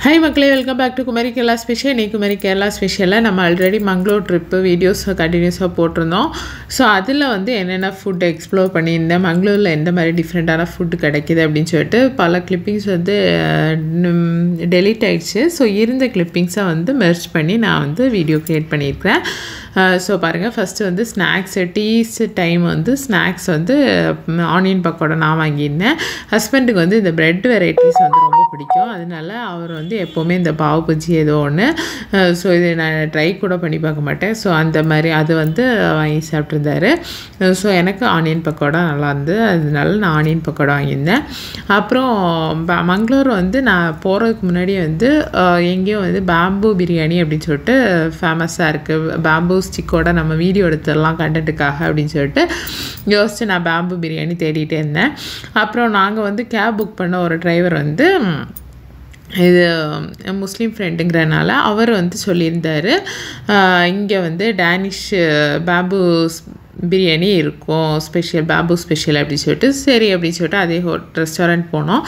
Hi மக்களே, welcome back to Kumari Kerala special. இன்னைக்கு குமரி கேரளா ஸ்பெஷலில் நம்ம ஆல்ரெடி மங்களூர் ட்ரிப்பு வீடியோஸ் கண்டினியூஸாக போட்டிருந்தோம். ஸோ அதில் என்னென்ன ஃபுட் எக்ஸ்ப்ளோர் பண்ணியிருந்தேன், மங்களூரில் எந்த மாதிரி டிஃப்ரெண்ட்டான ஃபுட்டு கிடைக்கிது அப்படின்னு சொல்லிட்டு பல கிளிப்பிங்ஸ் டெலீட் ஆகிடுச்சு. ஸோ இருந்த கிளிப்பிங்ஸை மெர்ஜ் பண்ணி நான் வீடியோ க்ரியேட் பண்ணியிருக்கிறேன். ஸோ பாருங்கள், first snacks teas time snacks onion pakoda நான் வாங்கியிருந்தேன். ஹஸ்பண்டுக்கு இந்த ப்ரெட் வெரைட்டிஸ் ரொம்ப பிடிக்கும். அதனால அவர் எப்போவுமே இந்த பாவு பஜ்ஜி ஏதோ ஒன்று, ஸோ இது நான் ட்ரை கூட பண்ணி பார்க்க மாட்டேன். ஸோ அந்த மாதிரி அது வாங்கி சாப்பிட்ருந்தாரு. ஸோ எனக்கு ஆனியன் பக்கோடா நல்லா இருந்தது, அதனால நான் ஆனியன் பக்கோடா வாங்கியிருந்தேன். அப்புறம் மங்களூர் நான் போகிறதுக்கு முன்னாடி எங்கேயும் பேம்பு பிரியாணி அப்படின்னு சொல்லிட்டு ஃபேமஸாக இருக்குது. பேம்பு ஸ்டிக்கோட நம்ம வீடியோ எடுத்துடலாம் கண்டென்ட்டுக்காக அப்படின்னு சொல்லிட்டு யோசித்து நான் பேம்பு பிரியாணி தேடிகிட்டே இருந்தேன். அப்புறம் நாங்கள் கேப் புக் பண்ண ஒரு டிரைவர் இது முஸ்லீம் ஃப்ரெண்டுங்கிறனால அவர் சொல்லியிருந்தார், இங்கே டேனிஷ் பேம்பு பிரியாணி இருக்கும், ஸ்பெஷல் பேம்பு ஸ்பெஷல் அப்படின்னு சொல்லிட்டு சரி அப்படின்னு சொல்லிட்டு அதே ரெஸ்டாரண்ட் போனோம்.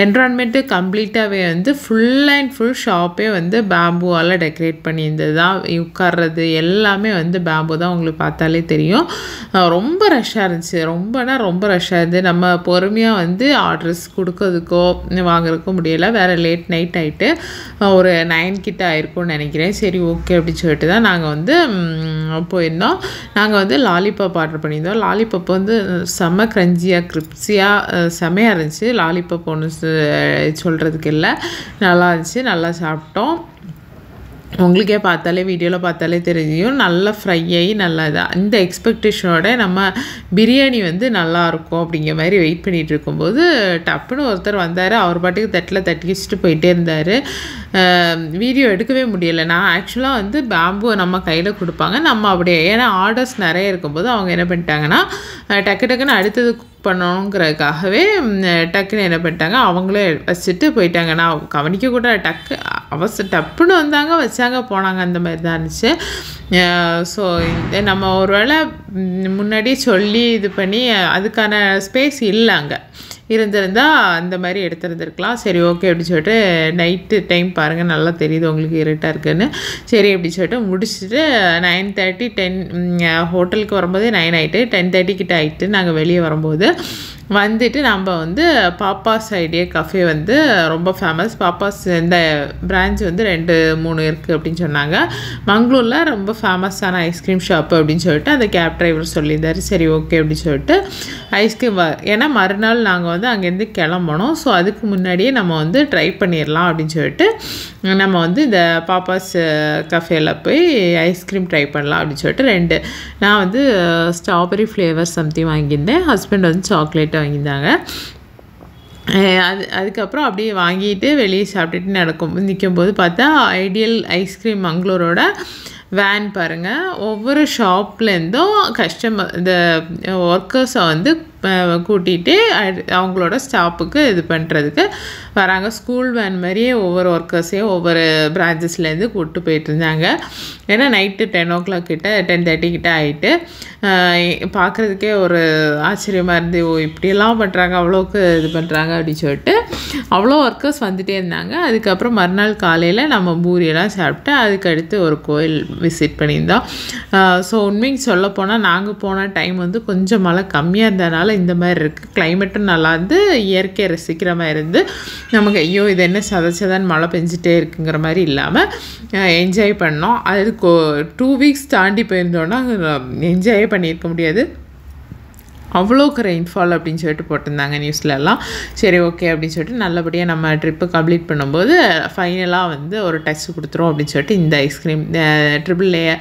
என்விரான்மெண்ட்டு கம்ப்ளீட்டாகவே ஃபுல் அண்ட் ஃபுல் ஷாப்பே பேம்புவால் டெக்கரேட் பண்ணியிருந்தது தான். உட்கார்றது எல்லாமே பேம்பு தான், உங்களுக்கு பார்த்தாலே தெரியும். ரொம்ப ரஷ்ஷாக இருந்துச்சு, ரொம்ப ரஷ்ஷாக இருந்து நம்ம பொறுமையாக ஆர்டர்ஸ் கொடுக்கறதுக்கோ வாங்குறதுக்கோ முடியலை. வேறு லேட் நைட் ஆகிட்டு ஒரு 9 கிட்ட ஆயிருக்கும்னு நினைக்கிறேன். சரி ஓகே அப்படின்னு சொல்லிட்டு தான் நாங்கள் போயிருந்தோம். நாங்கள் லாலிபாப் ஆர்டர் பண்ணியிருந்தோம். லாலிபாப் செம்ம க்ரன்ச்சியாக கிரிப்ஸியாக செம்மையாக இருந்துச்சு. லாலிபாப் ஒன்று சொல்கிறதுக்கு இல்லை, நல்லா இருந்துச்சு, நல்லா சாப்பிட்டோம். உங்களுக்கே பார்த்தாலே வீடியோவில் பார்த்தாலே தெரியும், நல்லா ஃப்ரை ஆகி நல்லா இதாக இந்த எக்ஸ்பெக்டேஷனோட நம்ம பிரியாணி நல்லாயிருக்கும் அப்படிங்கிற மாதிரி வெயிட் பண்ணிகிட்டு இருக்கும்போது டப்புன்னு ஒருத்தர் வந்தார். அவர் பாட்டுக்கு தட்டில் தட்டி வச்சுட்டு போயிட்டே இருந்தார். வீடியோ எடுக்கவே முடியலை. நான் ஆக்சுவலாக பேம்பு நம்ம கையில் கொடுப்பாங்க, நம்ம அப்படியே ஏன்னா ஆர்டர்ஸ் நிறைய இருக்கும்போது அவங்க என்ன பண்ணிட்டாங்கன்னா டக்குன்னு அடுத்தது பண்ணணுங்கிறதுக்காகவே டக்குன்னு என்ன பண்ணிட்டாங்க, அவங்களே வச்சுட்டு போயிட்டாங்க. நான் கவனிக்கக்கூட டப்புன்னு வந்தாங்க, வச்சாங்க, போனாங்க, அந்த மாதிரி தான் இருந்துச்சு. ஸோ நம்ம ஒரு வேளை முன்னாடியே சொல்லி இது பண்ணி அதுக்கான ஸ்பேஸ் இல்லை, அங்கே இருந்திருந்தால் அந்த மாதிரி எடுத்துருந்துருக்கலாம். சரி ஓகே அப்படின்னு சொல்லிட்டு நைட்டு டைம் பாருங்கள், நல்லா தெரியுது உங்களுக்கு இருட்டாக இருக்குதுன்னு. சரி அப்படின்னு சொல்லிட்டு முடிச்சுட்டு 9:30 10 ஹோட்டலுக்கு வரும்போதே 9 ஆகிட்டு 10:30 கிட்ட ஆகிட்டு நாங்கள் வெளியே வரும்போது நம்ம பாப்பாஸ் ஐடியா கஃபே ரொம்ப ஃபேமஸ். பாப்பாஸ் இந்த பிரான்ச் 2-3 இருக்குது அப்படின்னு சொன்னாங்க. மங்களூரில் ரொம்ப ஃபேமஸான ஐஸ்கிரீம் ஷாப்பு அப்படின்னு சொல்லிட்டு அந்த கேப் டிரைவர் சொல்லியிருந்தார். சரி ஓகே அப்படின்னு சொல்லிட்டு ஐஸ்கிரீம் ஏன்னா மறுநாள் நாங்கள் அங்கேருந்து கிளம்பணும். ஸோ அதுக்கு முன்னாடியே நம்ம ட்ரை பண்ணிடலாம் அப்படின்னு சொல்லிட்டு நம்ம இந்த பாப்பாஸ் கஃபேல போய் ஐஸ்கிரீம் ட்ரை பண்ணலாம் அப்படின்னு சொல்லிட்டு நான் ஸ்ட்ராபெரி ஃப்ளேவர் சம்திங் வாங்கியிருந்தேன். ஹஸ்பண்ட் சாக்லேட் வாங்கியிருந்தாங்க. அதுக்கப்புறம் அப்படியே வாங்கிட்டு வெளியே சாப்பிட்டுட்டு நிற்கும்போது பார்த்தா ஐடியல் ஐஸ்கிரீம் மங்களூரோட வேன் பாருங்கள், ஒவ்வொரு ஷாப்லேருந்தும் கஸ்டமர் இந்த ஒர்க்கர்ஸை கூட்டிகிட்டு அவங்களோட ஸ்டாப்புக்கு இது பண்ணுறதுக்கு வராங்க. ஸ்கூல் வேன் மாதிரியே ஒவ்வொரு ஒர்க்கர்ஸையும் ஒவ்வொரு பிரான்ச்சஸ்லேருந்து கூப்பிட்டு போயிட்டு இருந்தாங்க. ஏன்னா நைட்டு 10 o'clock கிட்ட 10:30 கிட்ட ஆகிட்டு பார்க்குறதுக்கே ஒரு ஆச்சரியமாக இருந்து, ஓ இப்படியெல்லாம் பண்ணுறாங்க, அவ்வளோக்கு இது பண்ணுறாங்க அப்படின்னு சொல்லிட்டு அவ்வளோ ஒர்க்கர்ஸ் வந்துகிட்டே இருந்தாங்க. அதுக்கப்புறம் மறுநாள் காலையில் நம்ம பூரியெல்லாம் சாப்பிட்டு அதுக்கடுத்து ஒரு கோயில் விசிட் பண்ணியிருந்தோம். ஸோ உண்மைக்கு சொல்லப்போனால் நாங்கள் போன டைம் கொஞ்சம் மழை கம்மியாக இருந்ததுனால இந்த மாதிரி இருக்குது. கிளைமேட்டும் நல்லா இருந்து இயற்கையை ரசிக்கிற மாதிரி இருந்து நமக்கு ஐயோ இது என்ன சதச்சதான் மழை பெஞ்சிட்டே இருக்குங்கிற மாதிரி இல்லாமல் என்ஜாய் பண்ணோம். அதுக்கு 2 weeks தாண்டி போயிருந்தோன்னா என்ஜாயே பண்ணியிருக்க முடியாது, அவ்வளோக்கு ரெயின்ஃபால் அப்படின்னு சொல்லிட்டு போட்டிருந்தாங்க நியூஸ்லலாம். சரி ஓகே அப்படின்னு சொல்லிட்டு நல்லபடியாக நம்ம ட்ரிப்பு கம்ப்ளீட் பண்ணும்போது ஃபைனலாக ஒரு டச் கொடுத்துரும் அப்படின்னு சொல்லிட்டு இந்த ஐஸ்கிரீம் ட்ரிபிள் லேயர்